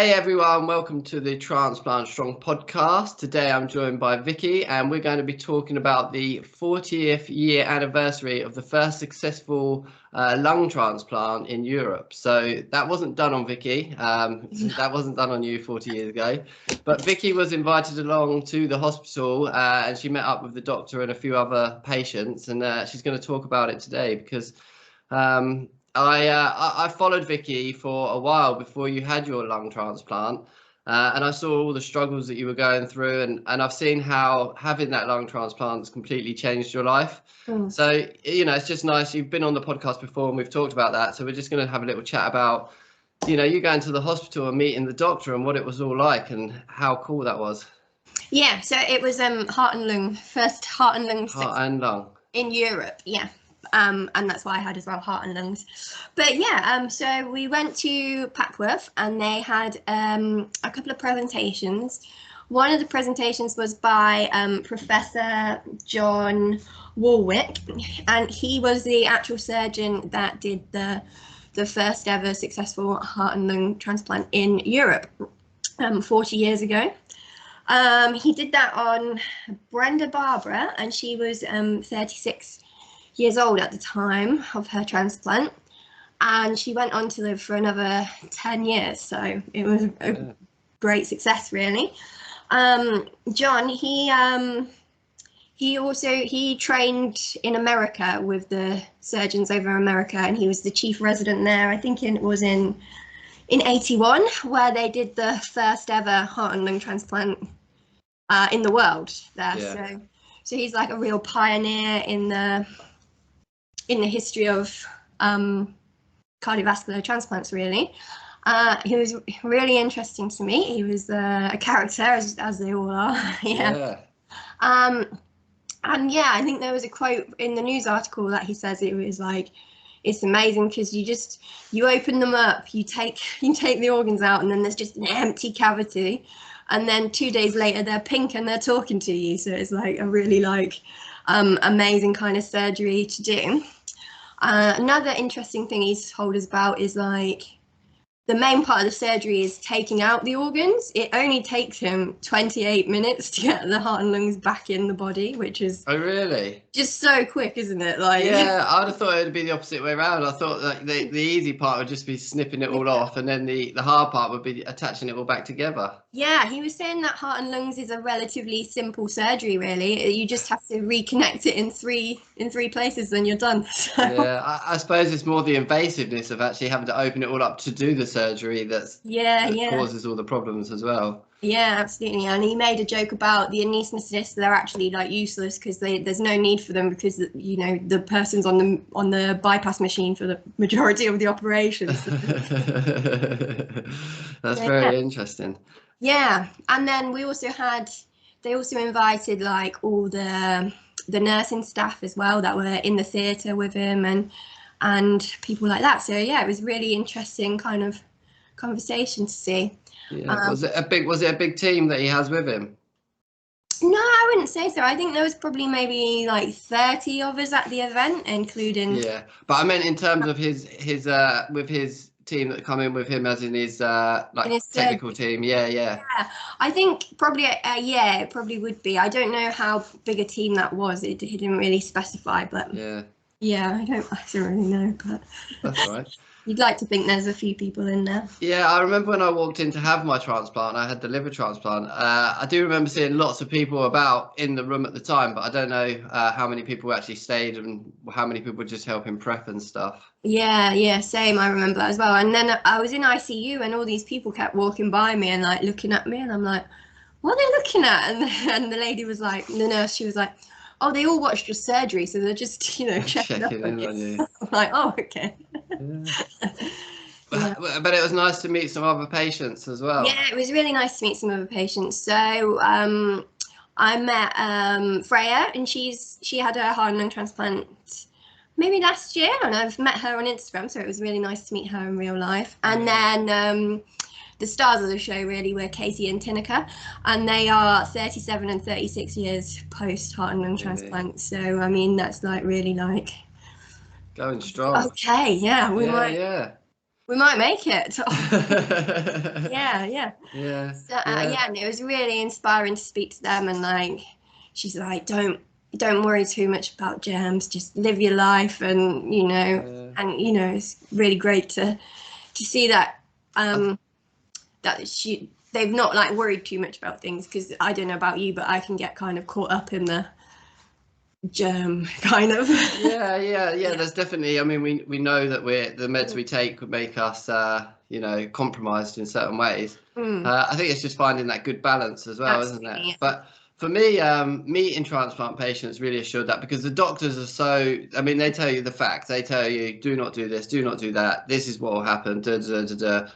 Hey everyone, welcome to the Transplant Strong Podcast. Today I'm joined by Vicki and we're going to be talking about the 40th year anniversary of the first successful lung transplant in Europe. So that wasn't done on Vicki, that wasn't done on you 40 years ago, but Vicki was invited along to the hospital and she met up with the doctor and a few other patients, and she's going to talk about it today because I followed Vicki for a while before you had your lung transplant, and I saw all the struggles that you were going through, and I've seen how having that lung transplant has completely changed your life. So, it's just nice. You've been on the podcast before and we've talked about that. So we're just going to have a little chat about, you going to the hospital and meeting the doctor and what it was all like and how cool that was. Yeah, so it was heart and lung, first heart and lung in Europe, yeah. And that's why I had as well, heart and lungs. But yeah, so we went to Papworth and they had a couple of presentations. One of the presentations was by Professor John Wallwork, and he was the actual surgeon that did the first ever successful heart and lung transplant in Europe 40 years ago. He did that on Brenda Barbara, and she was 36 years old at the time of her transplant, and she went on to live for another 10 years, so it was a great success, really. John, he trained in America with the surgeons over America, and he was the chief resident there. I think it was in 81 where they did the first ever heart and lung transplant in the world there. Yeah. So he's like a real pioneer in the history of cardiovascular transplants, really. He was really interesting to me. He was a character, as they all are. Yeah. And yeah, I think there was a quote in the news article that he says it was like, it's amazing because you open them up, you take the organs out, and then there's just an empty cavity, and then 2 days later they're pink and they're talking to you. So it's like a really amazing kind of surgery to do. Another interesting thing he's told us about is like the main part of the surgery is taking out the organs. It only takes him 28 minutes to get the heart and lungs back in the body, which is just so quick, isn't it? Like, yeah, I'd have thought it would be the opposite way around. I thought that the easy part would just be snipping it all off, and then the hard part would be attaching it all back together. Yeah, he was saying that heart and lungs is a relatively simple surgery, really. You just have to reconnect it in three places, and you're done. So. Yeah, I suppose it's more the invasiveness of actually having to open it all up to do the surgery that causes all the problems as well. Yeah, absolutely. And he made a joke about the anaesthetists. They're actually like useless because there's no need for them because the person's on the bypass machine for the majority of the operations. That's very interesting. Yeah, and then they also invited like all the nursing staff as well that were in the theatre with him and people like that. So yeah, it was really interesting kind of conversation to see. Yeah. Was it a big team that he has with him? No, I wouldn't say so. I think there was probably maybe like 30 of us at the event, including. Yeah, but I meant in terms of his with his team that come in with him, as in his technical team. Yeah. I think probably it probably would be. I don't know how big a team that was. He didn't really specify, but I don't really know. But that's all right. You'd like to think there's a few people in there. Yeah, I remember when I walked in to have my transplant, I had the liver transplant. I do remember seeing lots of people about in the room at the time, but I don't know how many people actually stayed and how many people were just helping prep and stuff. Yeah, same. I remember that as well. And then I was in ICU and all these people kept walking by me and like looking at me, and I'm like, what are they looking at? And the lady was like, the nurse, she was like, oh, they all watched your surgery, so they're just, checking up on you. I'm like, oh, okay. Yeah. But it was nice to meet some other patients as well. Yeah, it was really nice to meet some other patients. So I met Freya, and she had a heart and lung transplant maybe last year, and I've met her on Instagram, so it was really nice to meet her in real life. And then the stars of the show really were Casey and Tinnika, and they are 37 and 36 years post heart and lung transplant. So I mean, that's like really like going strong. Okay, yeah, we might. Yeah. we might make it. Yeah. So, and it was really inspiring to speak to them, and like, she's like, don't worry too much about germs, just live your life, and and it's really great to see that they've not like worried too much about things, because I don't know about you, but I can get kind of caught up in the germ kind of. Yeah. There's definitely, I mean, we know that the meds we take could make us compromised in certain ways. I think it's just finding that good balance as well. Absolutely, isn't it? Yeah. But for me, meeting transplant patients really assured that, because the doctors are so, I mean, they tell you the facts. They tell you, do not do this, do not do that. This is what will happen.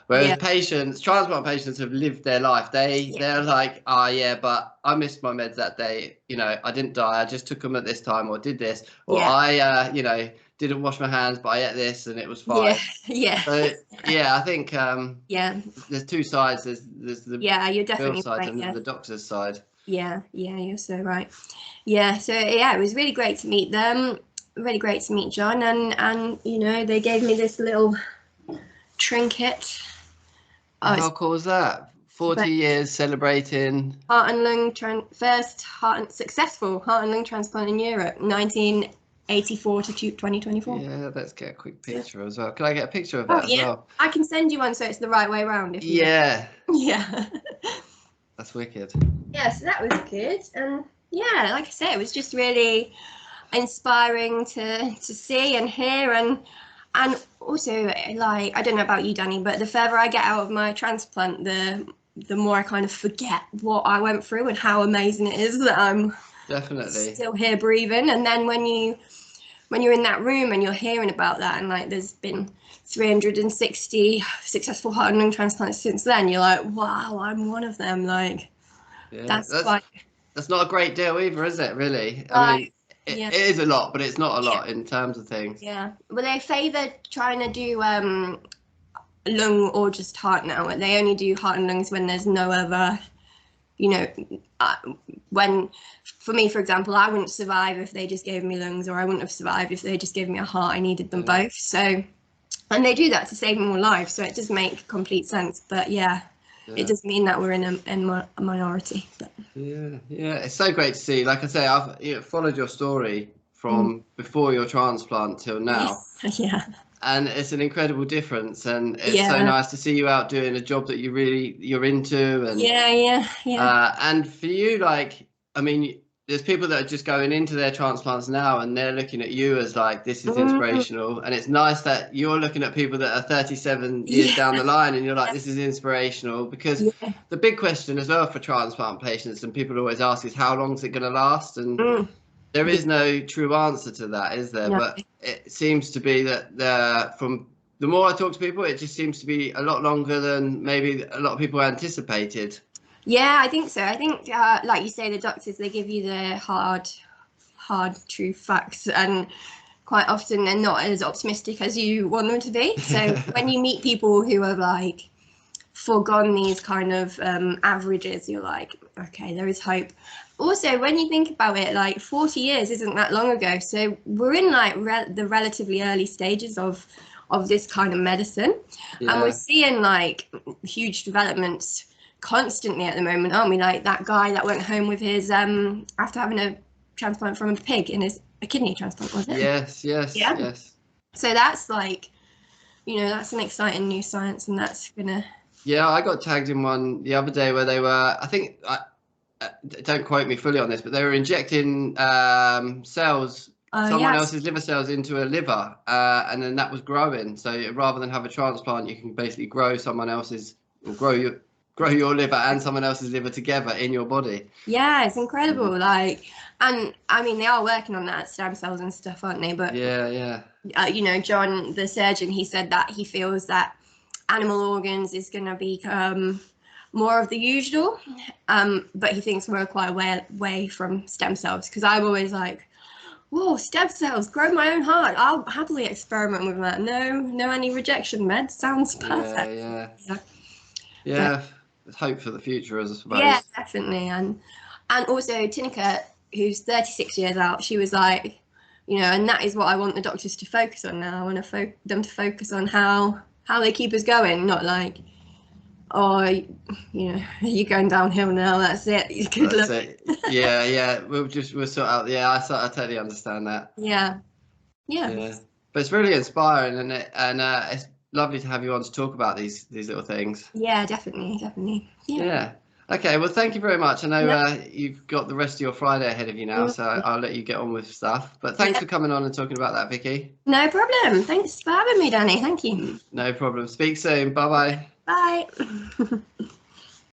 Whereas transplant patients have lived their life. They're like, but I missed my meds that day. I didn't die. I just took them at this time, or did this, or I didn't wash my hands, but I ate this and it was fine. So I think there's two sides. There's the you're definitely real side right, and the doctor's side. Yeah, you're so right. So it was really great to meet them, really great to meet John, and they gave me this little trinket. How cool is that? 40 years celebrating heart and lung first successful heart and lung transplant in Europe, 1984 to 2024. Yeah, let's get a quick picture as well. Can I get a picture of that as well? I can send you one so it's the right way around. If you Yeah. That's wicked. Yeah, so that was good. And like I say, it was just really inspiring to see and hear, and also, like, I don't know about you, Danny, but the further I get out of my transplant, the more I kind of forget what I went through and how amazing it is that I'm definitely still here breathing. And then when you're in that room and you're hearing about that, and like there's been 360 successful heart and lung transplants since then, you're like, wow, I'm one of them. Like, that's not a great deal either, is it, really? I mean, it is a lot, but it's not a lot in terms of things. Well, they favour trying to do lung or just heart now. They only do heart and lungs when there's no other, when, for me, for example, I wouldn't survive if they just gave me lungs, or I wouldn't have survived if they just gave me a heart. I needed them both. So, and they do that to save more lives, so it does make complete sense. But it does mean that we're in a minority. But it's so great to see. Like I say, I've followed your story from before your transplant till now. And it's an incredible difference, and it's so nice to see you out doing a job that you're into. And and for you, like, I mean, there's people that are just going into their transplants now, and they're looking at you as like, this is inspirational. And it's nice that you're looking at people that are 37 years down the line, and you're like, this is inspirational. Because the big question as well for transplant patients, and people always ask, is how long is it going to last? And there is no true answer to that, is there? But it seems to be that from the more I talk to people, it just seems to be a lot longer than maybe a lot of people anticipated. Yeah, I think so. I think, like you say, the doctors, they give you the hard, true facts, and quite often they're not as optimistic as you want them to be. So when you meet people who have like foregone these kind of averages, you're like, okay, there is hope. Also, when you think about it, like 40 years isn't that long ago. So we're in like the relatively early stages of this kind of medicine, and we're seeing like huge developments constantly at the moment, aren't we? Like that guy that went home with his after having a transplant from a pig in a kidney transplant, was it? Yes. So that's like, that's an exciting new science, and that's gonna. Yeah, I got tagged in one the other day where they were, I think, don't quote me fully on this, but they were injecting cells, someone else's liver cells into a liver, and then that was growing. So rather than have a transplant, you can basically grow someone else's, or grow your liver and someone else's liver together in your body. Yeah, it's incredible. Like, and I mean, they are working on that, stem cells and stuff, aren't they? But John, the surgeon, he said that he feels that animal organs is going to become more of the usual, but he thinks we're quite a way away from stem cells, because I'm always like, whoa, stem cells, grow my own heart, I'll happily experiment with that. No any rejection meds, sounds perfect. Yeah, there's hope for the future, I suppose. Yeah, definitely. And also Tinnika, who's 36 years out, she was like, and that is what I want the doctors to focus on now. I want them to focus on how how they keep us going, not like, oh, you know, you're going downhill now, that's it. Good luck. Yeah, we'll sort out. Yeah, I totally understand that. Yeah. But it's really inspiring, and it's lovely to have you on to talk about these little things. Yeah, definitely. Yeah. Okay, well, thank you very much. I know you've got the rest of your Friday ahead of you now, so I'll let you get on with stuff. But thanks for coming on and talking about that, Vicky. No problem. Thanks for having me, Danny. Thank you. No problem. Speak soon. Bye-bye. Bye.